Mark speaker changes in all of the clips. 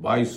Speaker 1: 22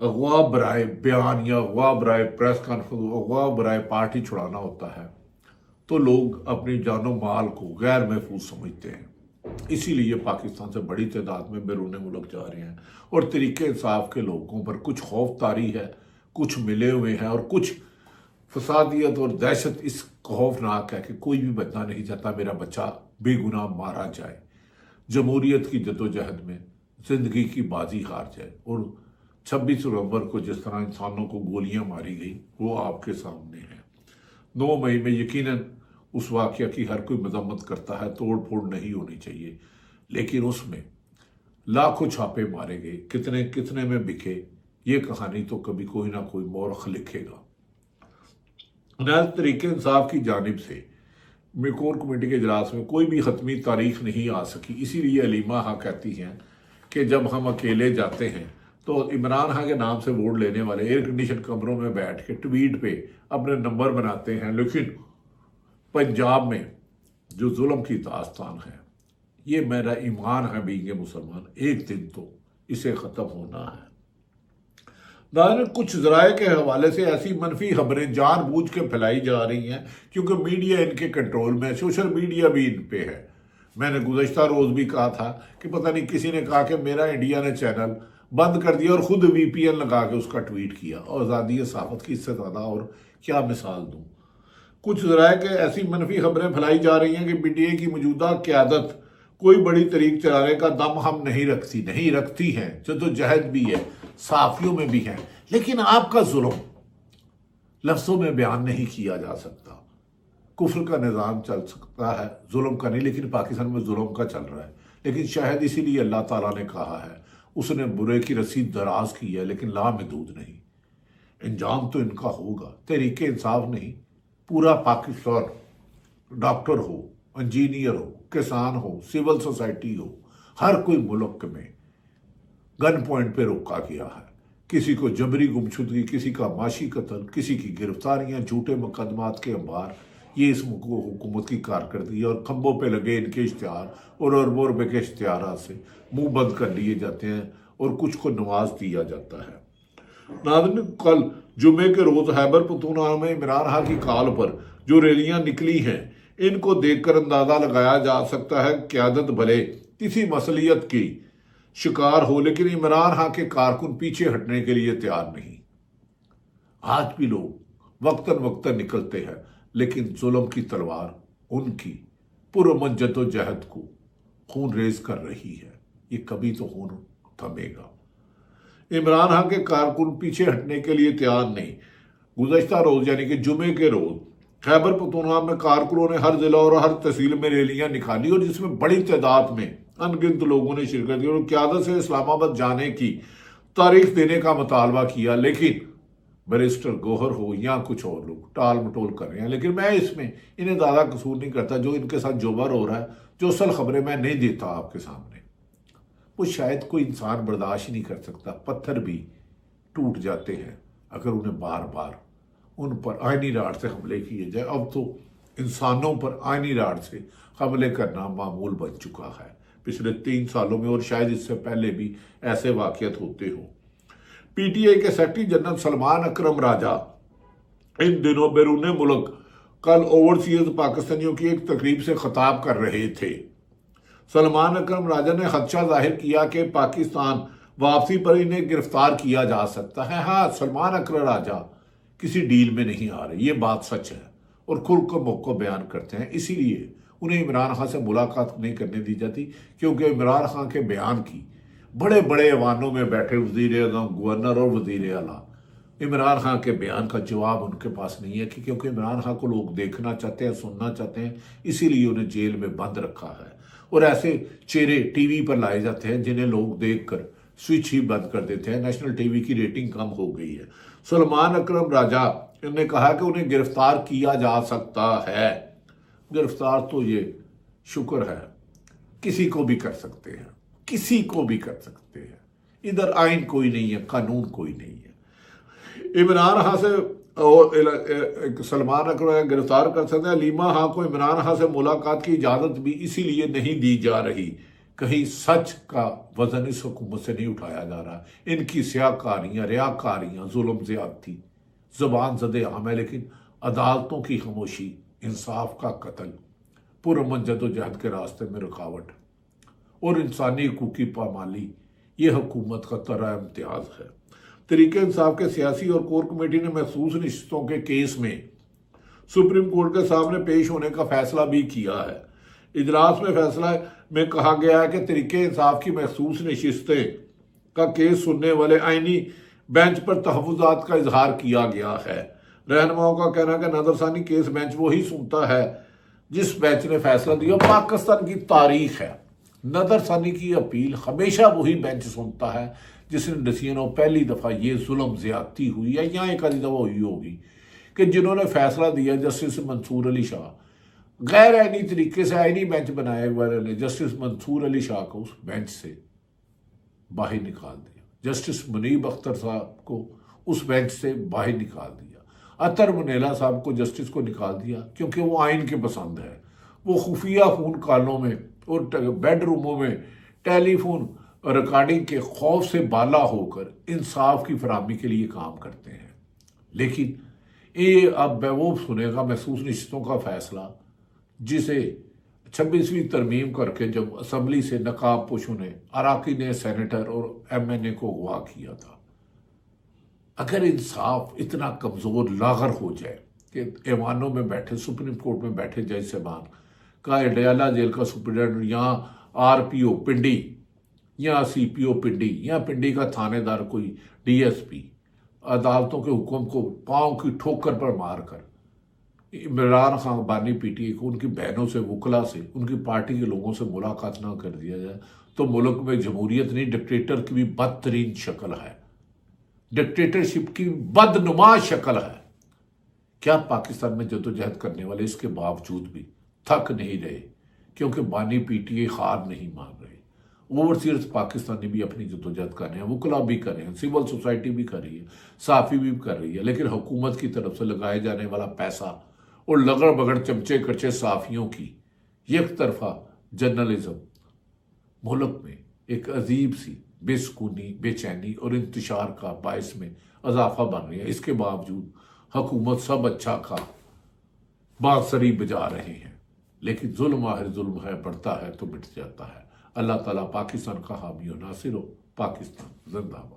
Speaker 1: اغوا برائے بیان یا اغوا برائے پریس کانفرنس، اغوا برائے پارٹی چھڑانا ہوتا ہے تو لوگ اپنی جان و مال کو غیر محفوظ سمجھتے ہیں، اسی لیے پاکستان سے بڑی تعداد میں بیرون ملک جا رہے ہیں، اور طریقے انصاف کے لوگوں پر کچھ خوف طاری ہے، کچھ ملے ہوئے ہیں، اور کچھ فسادیت اور دہشت اس خوفناک ہے کہ کوئی بھی بچنا نہیں چاہتا میرا بچہ بے گناہ مارا جائے، جمہوریت کی جدوجہد میں زندگی کی بازی ہار جائے۔ اور 26 نومبر کو جس طرح انسانوں کو گولیاں ماری گئی وہ آپ کے سامنے ہے۔ 9 مئی میں یقیناً اس واقعہ کی ہر کوئی مذمت کرتا ہے، توڑ پھوڑ نہیں ہونی چاہیے، لیکن اس میں لاکھوں چھاپے مارے گئے، کتنے کتنے میں بکے، یہ کہانی تو کبھی کوئی نہ کوئی مورخ لکھے گا۔ نہایت طریقے انصاف کی جانب سے کور کمیٹی کے اجلاس میں کوئی بھی حتمی تاریخ نہیں آ سکی، اسی لیے علیمہ ہاں کہتی ہیں کہ جب ہم اکیلے جاتے ہیں تو عمران خان کے نام سے ووٹ لینے والے ایئر کنڈیشن کمروں میں بیٹھ کے ٹویٹ پہ اپنے نمبر بناتے ہیں، لیکن پنجاب میں جو ظلم کی داستان ہے، یہ میرا ایمان ہے بینگ مسلمان، ایک دن تو اسے ختم ہونا ہے۔ ناظرین، کچھ ذرائع کے حوالے سے ایسی منفی خبریں جان بوجھ کے پھیلائی جا رہی ہیں کیونکہ میڈیا ان کے کنٹرول میں، سوشل میڈیا بھی ان پہ ہے۔ میں نے گزشتہ روز بھی کہا تھا کہ پتہ نہیں کسی نے کہا کہ میرا انڈیا نے چینل بند کر دیا اور خود VPN لگا کے اس کا ٹویٹ کیا، اور آزادی صحافت کی اس سے زیادہ اور کیا مثال دوں۔ کچھ ذرائع کے ایسی منفی خبریں پھیلائی جا رہی ہیں کہ PTI کی موجودہ قیادت کوئی بڑی طریق چلانے کا دم ہم نہیں رکھتی ہیں، جدوجہد بھی ہے، صحافیوں میں بھی ہے، لیکن آپ کا ظلم لفظوں میں بیان نہیں کیا جا سکتا۔ کفر کا نظام چل سکتا ہے، ظلم کا نہیں، لیکن پاکستان میں ظلم کا چل رہا ہے، لیکن شاید اسی لیے اللہ تعالیٰ نے کہا ہے، اس نے برے کی رسی دراز کی ہے لیکن لامحدود نہیں۔ انجام تو ان کا ہوگا، طریقے انصاف نہیں، پورا پاکستان، ڈاکٹر ہو، انجینئر ہو، کسان ہو، سول سوسائٹی ہو، ہر کوئی ملک میں گن پوائنٹ پہ روکا گیا ہے۔ کسی کو جبری گمشدگی، کسی کا معاشی قتل، کسی کی گرفتاریاں، جھوٹے مقدمات کے انبار، یہ اس حکومت کی کارکردگی، اور کھمبوں پہ لگے ان کے اشتہار اور اربوں روپے کے اشتہارات سے منہ بند کر لیے جاتے ہیں اور کچھ کو نواز دیا جاتا ہے۔ ناظرین، کل جمعے کے روز خیبر پختونخوا میں عمران خان کی کال پر جو ریلیاں نکلی ہیں، ان کو دیکھ کر اندازہ لگایا جا سکتا ہے قیادت بھلے کسی مصلیت کی شکار ہو، لیکن عمران خان کے کارکن پیچھے ہٹنے کے لیے تیار نہیں۔ آج بھی لوگ وقتاً وقتاً نکلتے ہیں، لیکن ظلم کی تلوار ان کی پرامن جدوجہد کو خون ریز کر رہی ہے، یہ کبھی تو خون تھمے گا۔ عمران خان کے کارکن پیچھے ہٹنے کے لیے تیار نہیں۔ گزشتہ روز یعنی کہ جمعے کے روز خیبر پختونخوا میں کارکنوں نے ہر ضلع اور ہر تحصیل میں ریلیاں نکالی، اور جس میں بڑی تعداد میں ان گنت لوگوں نے شرکت کی اور قیادت سے اسلام آباد جانے کی تاریخ دینے کا مطالبہ کیا، لیکن بیرسٹر گوہر ہو یا کچھ اور لوگ ٹال مٹول کر رہے ہیں۔ لیکن میں اس میں انہیں زیادہ قصور نہیں کرتا، جو ان کے ساتھ جوبر ہو رہا ہے، جو اصل خبریں میں نہیں دیتا آپ کے سامنے، وہ شاید کوئی انسان برداشت نہیں کر سکتا۔ پتھر بھی ٹوٹ جاتے ہیں اگر انہیں بار بار ان پر آئینی راڈ سے حملے کیے جائے۔ اب تو انسانوں پر آئینی راڈ سے حملے کرنا معمول بن چکا ہے۔ پچھلے 3 سالوں میں اور شاید اس سے پہلے بھی ایسے واقعات ہوتے ہوں۔ PTI کے سیکرٹری جنرل سلمان اکرم راجہ ان دنوں بیرون ملک کل اوورسیز پاکستانیوں کی ایک تقریب سے خطاب کر رہے تھے۔ سلمان اکرم راجہ نے خدشہ ظاہر کیا کہ پاکستان واپسی پر انہیں گرفتار کیا جا سکتا ہے۔ ہاں، سلمان اکرم راجہ کسی ڈیل میں نہیں آ رہے، یہ بات سچ ہے، اور کھل کر موقع بیان کرتے ہیں۔ اسی لیے انہیں عمران خان سے ملاقات نہیں کرنے دی جاتی، کیونکہ عمران خان کے بیان کی بڑے بڑے ایوانوں میں بیٹھے وزیر اعظم، گورنر اور وزیر اعلیٰ عمران خان کے بیان کا جواب ان کے پاس نہیں ہے، کیونکہ عمران خان کو لوگ دیکھنا چاہتے ہیں، سننا چاہتے ہیں، اسی لیے انہیں جیل میں بند رکھا ہے، اور ایسے چہرے ٹی وی پر لائے جاتے ہیں جنہیں لوگ دیکھ کر سوئچ ہی بند کر دیتے ہیں۔ نیشنل ٹی وی کی ریٹنگ کم ہو گئی ہے۔ سلمان اکرم راجہ نے کہا کہ انہیں گرفتار کیا جا سکتا ہے۔ گرفتار تو یہ شکر ہے کسی کو بھی کر سکتے ہیں، کسی کو بھی کر سکتے ہیں، ادھر آئین کوئی نہیں ہے، قانون کوئی نہیں ہے۔ عمران خان سے سلمان اکرم گرفتار کر سکتے ہیں۔ علیمہ خان کو عمران خان سے ملاقات کی اجازت بھی اسی لیے نہیں دی جا رہی کہیں سچ کا وزن اس حکومت سے نہیں اٹھایا جا رہا. ان کی سیاکاریاں، ریاکاریاں، ظلم زیادتی، زبان زد عام ہے، لیکن عدالتوں کی خاموشی، انصاف کا قتل، پرامن جد و جہد کے راستے میں رکاوٹ اور انسانی حقوق کی پامالی، یہ حکومت کا طرح امتیاز ہے. تحریک انصاف کے سیاسی اور کور کمیٹی نے محسوس نشستوں کے کیس میں سپریم کورٹ کے سامنے پیش ہونے کا فیصلہ بھی کیا ہے. اجلاس میں فیصلہ میں کہا گیا ہے کہ تحریک انصاف کی محسوس نشستیں کا کیس سننے والے آئینی بینچ پر تحفظات کا اظہار کیا گیا ہے. رہنماؤں کا کہنا ہے کہ نظر ثانی کیس بینچ وہی سنتا ہے جس بینچ نے فیصلہ دیا. پاکستان کی تاریخ ہے، نظر ثانی کی اپیل ہمیشہ وہی بینچ سنتا ہے جس نے نسینوں پہلی دفعہ یہ ظلم زیادتی ہوئی ہے یا ایک آدھی دفعہ ہوئی ہوگی کہ جنہوں نے فیصلہ دیا جسٹس منصور علی شاہ، غیر آئینی طریقے سے آئینی بینچ بنائے ہوئے نے جسٹس منصور علی شاہ کو اس بینچ سے باہر نکال دیا، جسٹس منیب اختر صاحب کو اس بینچ سے باہر نکال دیا، اطہر منیلا صاحب کو جسٹس کو نکال دیا کیونکہ وہ آئین کے پسند ہے. وہ خفیہ فون کالوں میں اور بیڈ روموں میں ٹیلی فون ریکارڈنگ کے خوف سے بالا ہو کر انصاف کی فراہمی کے لیے کام کرتے ہیں. لیکن یہ اب وہ سنے گا محسوس نشستوں کا فیصلہ جسے 26ویں ترمیم کر کے جب اسمبلی سے نقاب پوشوں نے اراکین سینیٹر اور MNA کو اغوا کیا تھا. اگر انصاف اتنا کمزور لاغر ہو جائے کہ ایوانوں میں بیٹھے، سپریم کورٹ میں بیٹھے جج صاحبان کا اڈیالہ جیل کا سپرنٹینڈنٹ یا RPO پنڈی یا CPO پنڈی یا پنڈی کا تھانے دار کوئی DSP عدالتوں کے حکم کو پاؤں کی ٹھوکر پر مار کر عمران خان بانی PTI کو ان کی بہنوں سے، وکلا سے، ان کی پارٹی کے لوگوں سے ملاقات نہ کر دیا جائے تو ملک میں جمہوریت نہیں، ڈکٹیٹر کی بھی بدترین شکل ہے، ڈکٹیٹرشپ کی بدنما شکل ہے. کیا پاکستان میں جدوجہد کرنے والے اس کے باوجود بھی تھک نہیں رہے کیونکہ بانی PTI ہار نہیں مان رہے؟ اوورسیئرز پاکستانی بھی اپنی جدوجہد کر رہے ہیں، وکلا بھی کر رہے ہیں، سول سوسائٹی بھی کر رہی ہے، صحافی بھی کر رہی ہے، لیکن حکومت کی طرف سے لگائے جانے والا پیسہ اور لگڑ بگڑ چمچے کرچے صحافیوں کی یک طرفہ جرنلزم ملک میں ایک عجیب سی بے سکونی، بے چینی اور انتشار کا باعث میں اضافہ بن رہی ہے. اس کے باوجود حکومت سب اچھا کا بانسری بجا رہے ہیں، لیکن ظلم آخر ظلم ہے، بڑھتا ہے تو مٹ جاتا ہے. اللہ تعالیٰ پاکستان کا حامی و ناصر ہو. پاکستان زندہ باد.